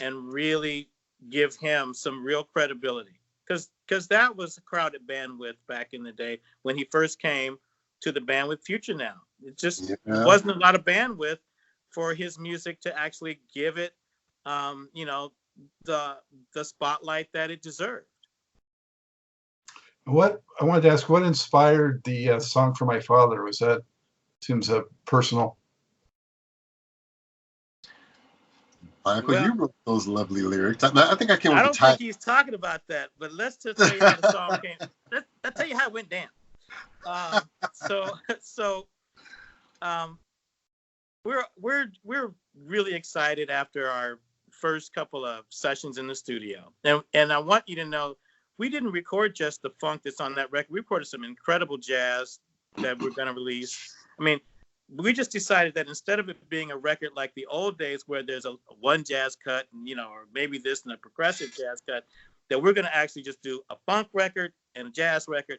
and really give him some real credibility. Because that was a crowded bandwidth back in the day when he first came to the band with Future Now. It just wasn't a lot of bandwidth for his music to actually give it, the spotlight that it deserved. What I wanted to ask, what inspired the song for my father? Was that seems personal? Michael, you wrote those lovely lyrics. I think I came. I don't think he's talking about that, but let's just tell you how the song came. Let's tell you how it went down. We're really excited after our first couple of sessions in the studio, and I want you to know we didn't record just the funk that's on that record. We recorded some incredible jazz that we're going to release. I mean, we just decided that instead of it being a record like the old days where there's a one jazz cut and or maybe this and a progressive jazz cut, that we're going to actually just do a funk record and a jazz record.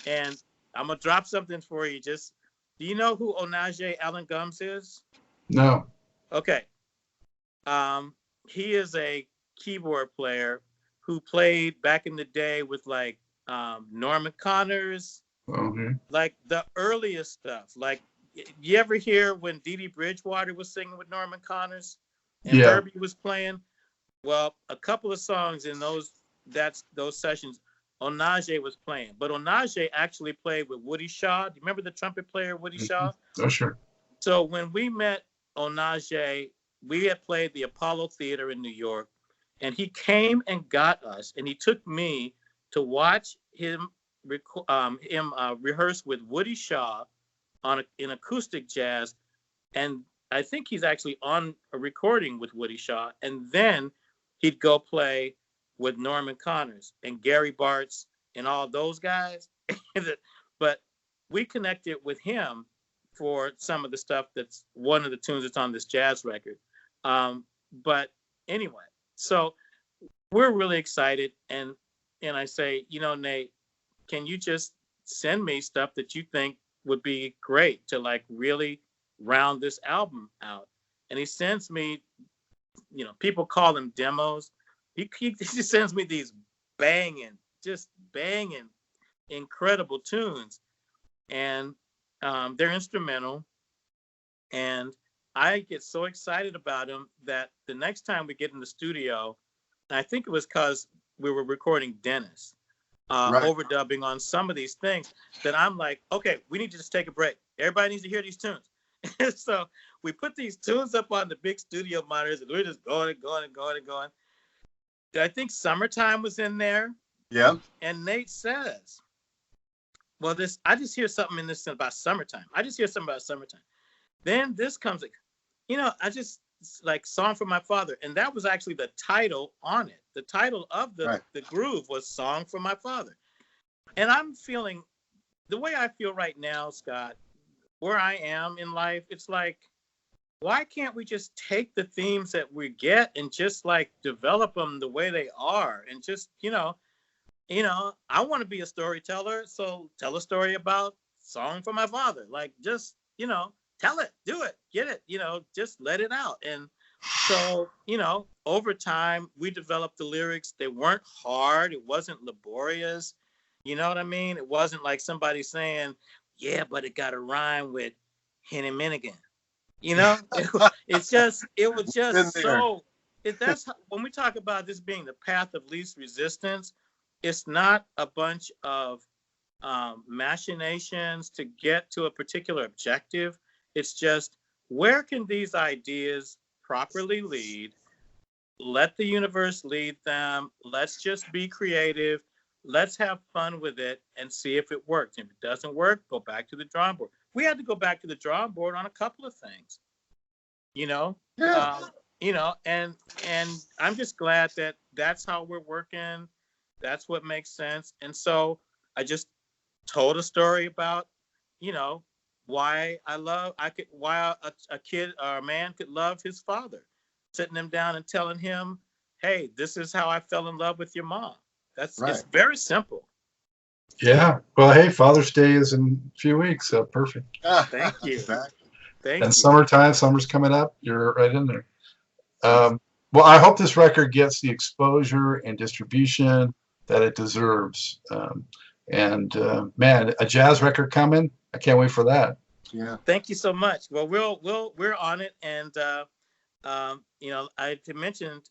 And I'm gonna drop something for you. Do you know who Onaje Allen Gums is? No. Okay. He is a keyboard player who played back in the day with like Norman Connors, like the earliest stuff. Like, you ever hear when Dee Dee Bridgewater was singing with Norman Connors and Herbie was playing? Well, a couple of songs in those sessions, Onaje was playing, but Onaje actually played with Woody Shaw. Do you remember the trumpet player Woody Shaw? Oh, sure. So when we met Onaje, we had played the Apollo Theater in New York, and he came and got us, and he took me to watch him rehearse with Woody Shaw in acoustic jazz, and I think he's actually on a recording with Woody Shaw, and then he'd go play with Norman Connors and Gary Bartz and all those guys. But we connected with him for some of the stuff that's one of the tunes that's on this jazz record. But anyway, so we're really excited, and I say, Nate, can you just send me stuff that you think would be great to like really round this album out? And he sends me, people call them demos. He just sends me these banging, incredible tunes, and they're instrumental. And I get so excited about them that the next time we get in the studio, and I think it was because we were recording Dennis, overdubbing on some of these things, that I'm like, okay, we need to just take a break. Everybody needs to hear these tunes. So we put these tunes up on the big studio monitors, and we're just going. I think Summertime was in there. Yeah. And Nate says, well, I just hear something in this about summertime. Then this comes, I just like Song for My Father. And that was actually the title on it. The title of the groove was Song for My Father. And I'm feeling the way I feel right now, Scott, where I am in life. It's like, why can't we just take the themes that we get and just like develop them the way they are? And just, I want to be a storyteller. So tell a story about Song for My Father. Like, just, tell it, do it, get it, just let it out. And so, over time, we developed the lyrics. They weren't hard. It wasn't laborious. You know what I mean? It wasn't like somebody saying, yeah, but it got a rhyme with Henny Minigan. It was just so. When we talk about this being the path of least resistance, it's not a bunch of machinations to get to a particular objective. It's just, where can these ideas properly lead? Let the universe lead them. Let's just be creative. let's have fun with it and see if it works. If it doesn't work, go back to the drawing board. We had to go back to the drawing board on a couple of things, you know. Yeah. And I'm just glad that that's how we're working. That's what makes sense. And so I just told a story about, why a kid or a man could love his father, sitting him down and telling him, hey, this is how I fell in love with your mom. It's very simple. Yeah. Well, hey, Father's Day is in a few weeks, so perfect. Thank you. Exactly. Thank And you. summer's coming up. You're right in there. Well, I hope this record gets the exposure and distribution that it deserves. Man, a jazz record coming. I can't wait for that. Yeah. Thank you so much. Well, we're on it, and I mentioned,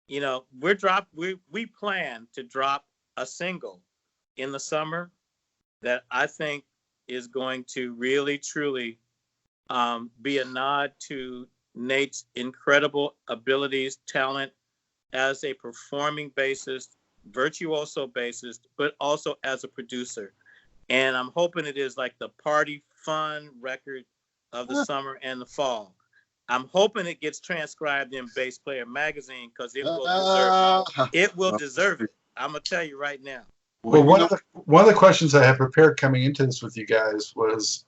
we plan to drop a single in the summer that I think is going to really truly be a nod to Nate's incredible abilities, talent as a performing bassist, virtuoso bassist, but also as a producer. And I'm hoping it is like the party fun record of the summer and the fall. I'm hoping it gets transcribed in Bass Player magazine because it will deserve it. It will deserve it. I'm gonna tell you right now. Well, one of the questions I had prepared coming into this with you guys was,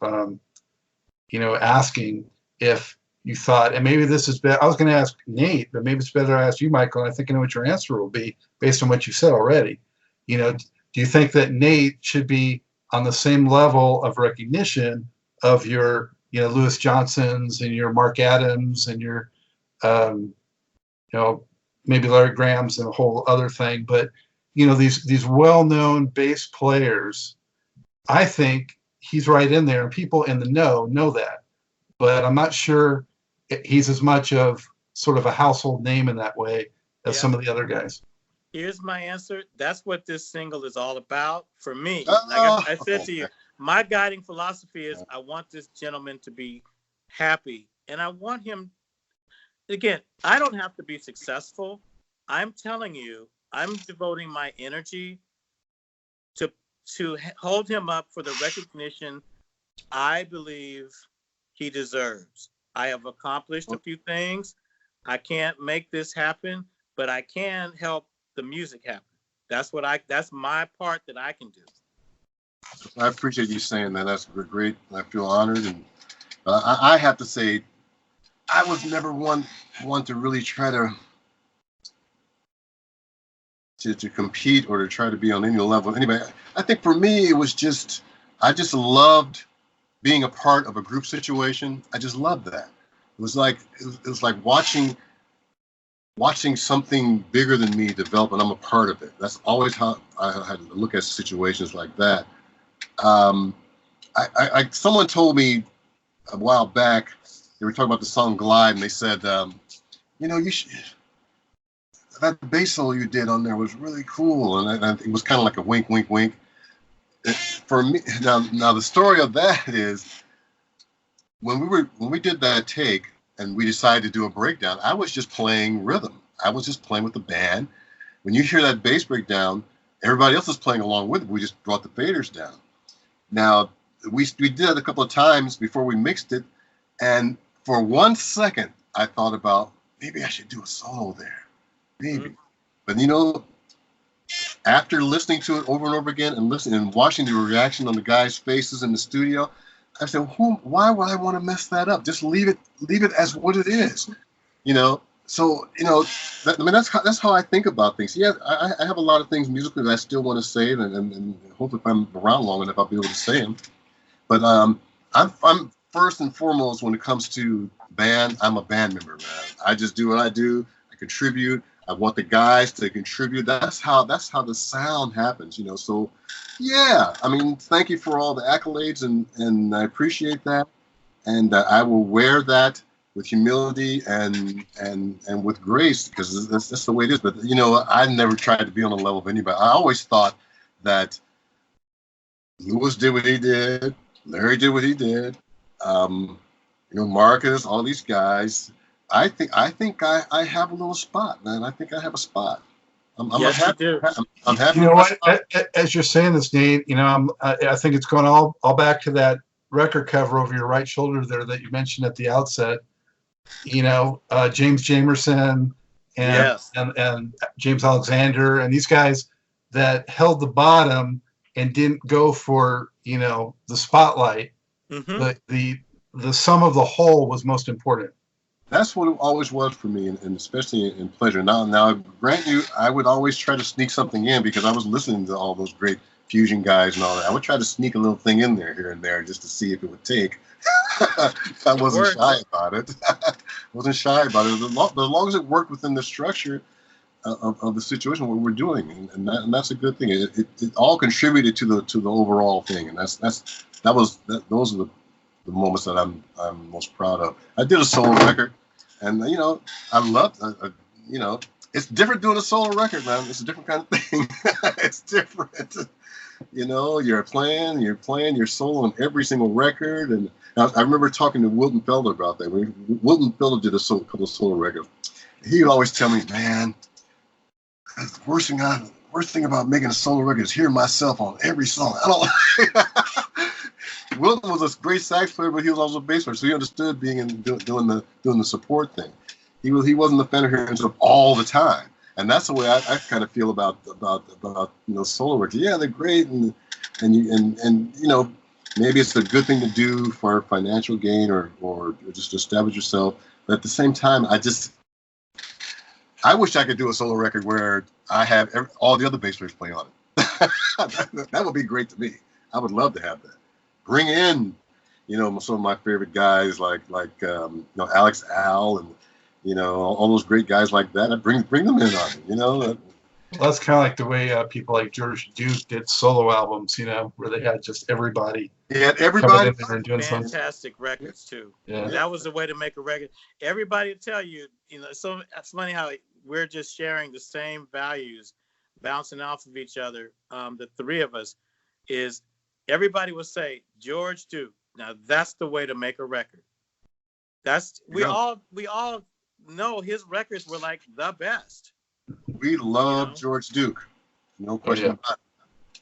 asking if you thought, and maybe this is better. I was going to ask Nate, but maybe it's better I ask you, Michael. And I think I know what your answer will be based on what you said already. Do you think that Nate should be on the same level of recognition of your, Louis Johnsons and your Mark Adams and your, maybe Larry Graham's and a whole other thing, but these well-known bass players, I think he's right in there, and people in the know that, but I'm not sure he's as much of sort of a household name in that way as some of the other guys. Here's my answer. That's what this single is all about for me. Like I said to you, my guiding philosophy is I want this gentleman to be happy, and I want him, again, I don't have to be successful. I'm telling you, I'm devoting my energy to hold him up for the recognition I believe he deserves. I have accomplished a few things. I can't make this happen, but I can help the music happen. That's my part that I can do. I appreciate you saying that. That's great. I feel honored, and I have to say, I was never one to really try to compete or to try to be on any level. Anyway, I think for me, it was just, I just loved being a part of a group situation. I just loved that. It was like watching something bigger than me develop, and I'm a part of it. That's always how I had to look at situations like that. Someone told me a while back, they were talking about the song Glide, and they said, you should, that bass solo you did on there was really cool, and it was kind of like a wink, wink, wink. For me, now the story of that is when we did that take and we decided to do a breakdown, I was just playing rhythm. I was just playing with the band. When you hear that bass breakdown, everybody else is playing along with it. We just brought the faders down. Now we did that a couple of times before we mixed it, and for 1 second I thought about maybe I should do a solo there. Maybe. But after listening to it over and over again and listening and watching the reaction on the guys' faces in the studio, I said, why would I want to mess that up? Just leave it as what it is. So that's how I think about things. Yeah, I have a lot of things musically that I still want to say, and hopefully if I'm around long enough I'll be able to say them. But I'm first and foremost, when it comes to band, I'm a band member, man. I just do what I do. I contribute. I want the guys to contribute. That's how the sound happens, So, yeah, thank you for all the accolades, and I appreciate that, and I will wear that with humility and with grace, because that's the way it is. But I never tried to be on the level of anybody. I always thought that Louis did what he did, Larry did what he did, Marcus, all these guys. I think I have a little spot, man. I think I have a spot. I'm Yes, you happy. do. I'm happy. You know what? As you're saying this, Nate, you know, I think it's going all back to that record cover over your right shoulder there that you mentioned at the outset. You know, James Jamerson and, Yes. and James Alexander and these guys that held the bottom and didn't go for, you know, the spotlight. Mm-hmm. The sum of the whole was most important. That's what it always was for me, and especially in pleasure. Now, grant you, I would always try to sneak something in because I was listening to all those great fusion guys and all that. I would try to sneak a little thing in there here and there just to see if it would take. I wasn't shy about it. Wasn't shy about it. As long as it worked within the structure of the situation what we're doing, and that's a good thing. It all contributed to the overall thing, and those are the moments that I'm most proud of. I did a solo record, and you know, I loved. You know, it's different doing a solo record, man. It's a different kind of thing. It's different. You know, you're playing your solo on every single record, and I remember talking to Wilton Felder about that. Wilton Felder did a couple of solo records. He would always tell me, man, the worst thing about making a solo record is hearing myself on every song. I don't. Wilton was a great sax player, but he was also a bass player, so he understood being in doing the support thing. He wasn't a fan of hearing himself all the time, and that's the way I kind of feel about you know, solo records. Yeah, they're great, and you know, maybe it's a good thing to do for financial gain or just to establish yourself. But at the same time, I wish I could do a solo record where I have all the other bass players playing on it. That would be great to me. I would love to have that. Bring in, you know, some of my favorite guys like you know, Alex Al and, you know, all those great guys like that. I bring them in on it, you know. Well, that's kind of like the way people like George Duke did solo albums, you know, where they had just everybody. Yeah, everybody. In there and doing fantastic records too. Yeah, that was the way to make a record. Everybody will tell you, you know. So it's funny how we're just sharing the same values, bouncing off of each other. The three of us is. Everybody will say George Duke. Now that's the way to make a record. We all know his records were like the best. We love, you know? George Duke, no question about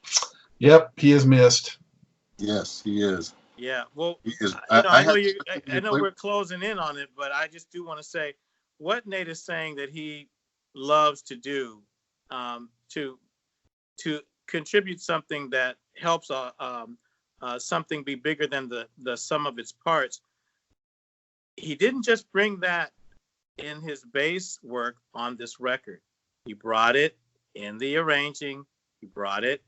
it. Yep, he is missed. Yes, he is. Yeah, well, he is. I know we're closing in on it, but I just do want to say what Nate is saying that he loves to do, to contribute something that helps something be bigger than the sum of its parts. He didn't just bring that in his bass work on this record. He brought it in the arranging. He brought it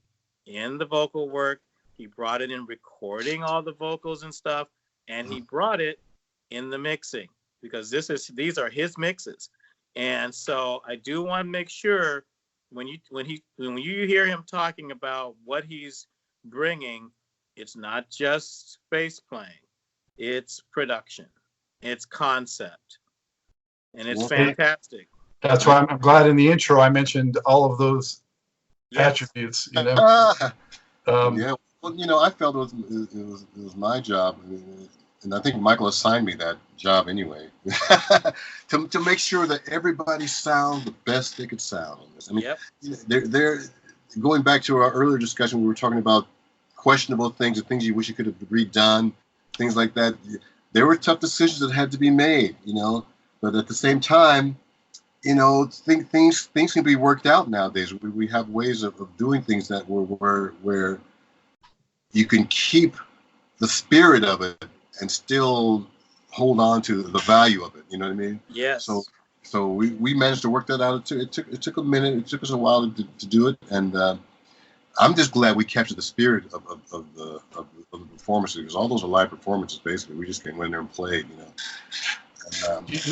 in the vocal work. He brought it in recording all the vocals and stuff. And he brought it in the mixing because these are his mixes. And so I do want to make sure when you hear him talking about what he's bringing, it's not just bass playing, it's production, it's concept, and it's fantastic. That's why I'm glad in the intro I mentioned all of those attributes. You know, yeah. Well, you know, I felt it was my job, and I think Michael assigned me that job anyway, to make sure that everybody sounds the best they could sound on this. I mean, you know, they're going back to our earlier discussion. We were talking about questionable things and things you wish you could have redone, things like that. There were tough decisions that had to be made, you know. But at the same time, you know, things can be worked out nowadays. We have ways of doing things that where you can keep the spirit of it and still hold on to the value of it. You know what I mean? Yes. So we managed to work that out. It took a minute. It took us a while to do it, and I'm just glad we captured the spirit of the performances, because all those are live performances. Basically, we just came in there and played. You know.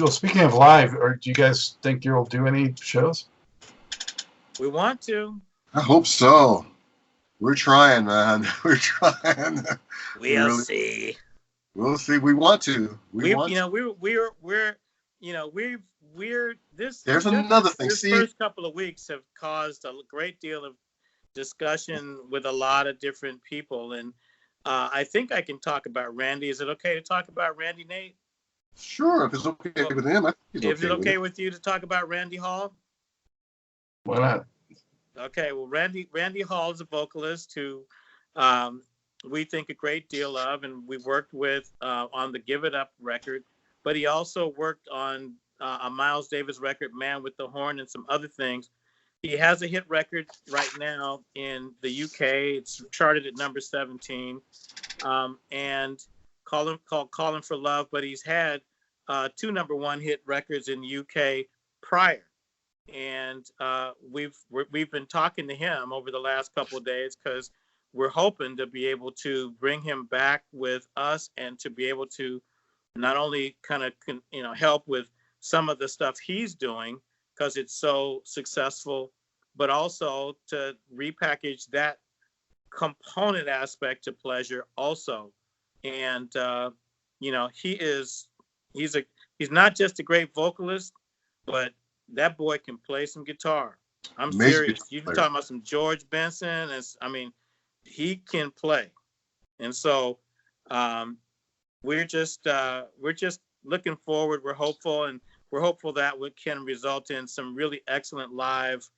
Well, speaking of live, or do you guys think you'll do any shows? We want to. I hope so. We're trying, man. We're trying. We'll see. We'll see. We want to. We're this. There's another thing. This first couple of weeks have caused a great deal of discussion with a lot of different people, and I think I can talk about Randy. Is it okay to talk about Randy, Nate? Sure, if it's okay with him. I think is it okay with you to talk about Randy Hall? Why not? Okay, well, Randy Hall is a vocalist who we think a great deal of, and we worked with on the Give It Up record, but he also worked on a Miles Davis record, Man with the Horn, and some other things. He has a hit record right now in the UK. It's charted at number 17, and called Calling for Love, but he's had 2 number 1 hit records in the UK prior. And we've been talking to him over the last couple of days because we're hoping to be able to bring him back with us and to be able to not only kind of help with some of the stuff he's doing because it's so successful, but also to repackage that component aspect to Pleasure also. And he's not just a great vocalist, but that boy can play some guitar. I'm serious. You're talking about some George Benson. He can play. And so we're just looking forward. We're hopeful, and we're hopeful that we can result in some really excellent live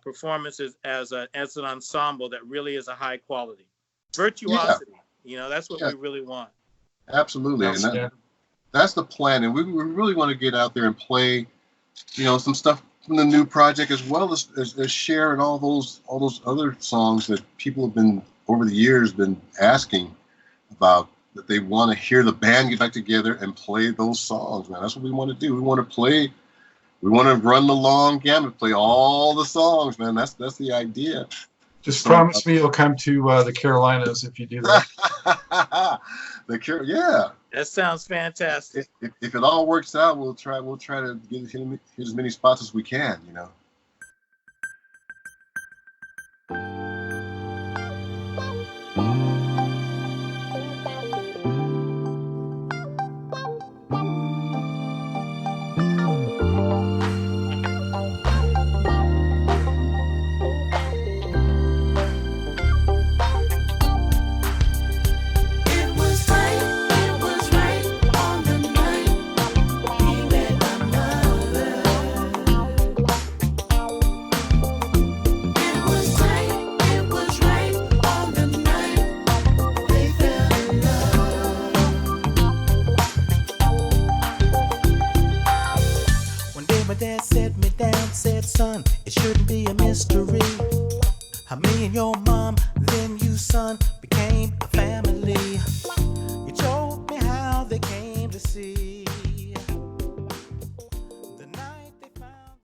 performances as an ensemble that really is a high quality. Virtuosity. Yeah. That's what we really want. Absolutely. And that's the plan. And we really want to get out there and play some stuff from the new project, as well as share and all those other songs that people have been over the years been asking about, that they want to hear the band get back together and play those songs, man. That's what we want to do. We want to run the long gamut, play all the songs, man. That's the idea. Just promise me you'll come to the Carolinas if you do that. Yeah. That sounds fantastic. If it all works out, we'll try to get him as many spots as we can, Son, it shouldn't be a mystery how me and your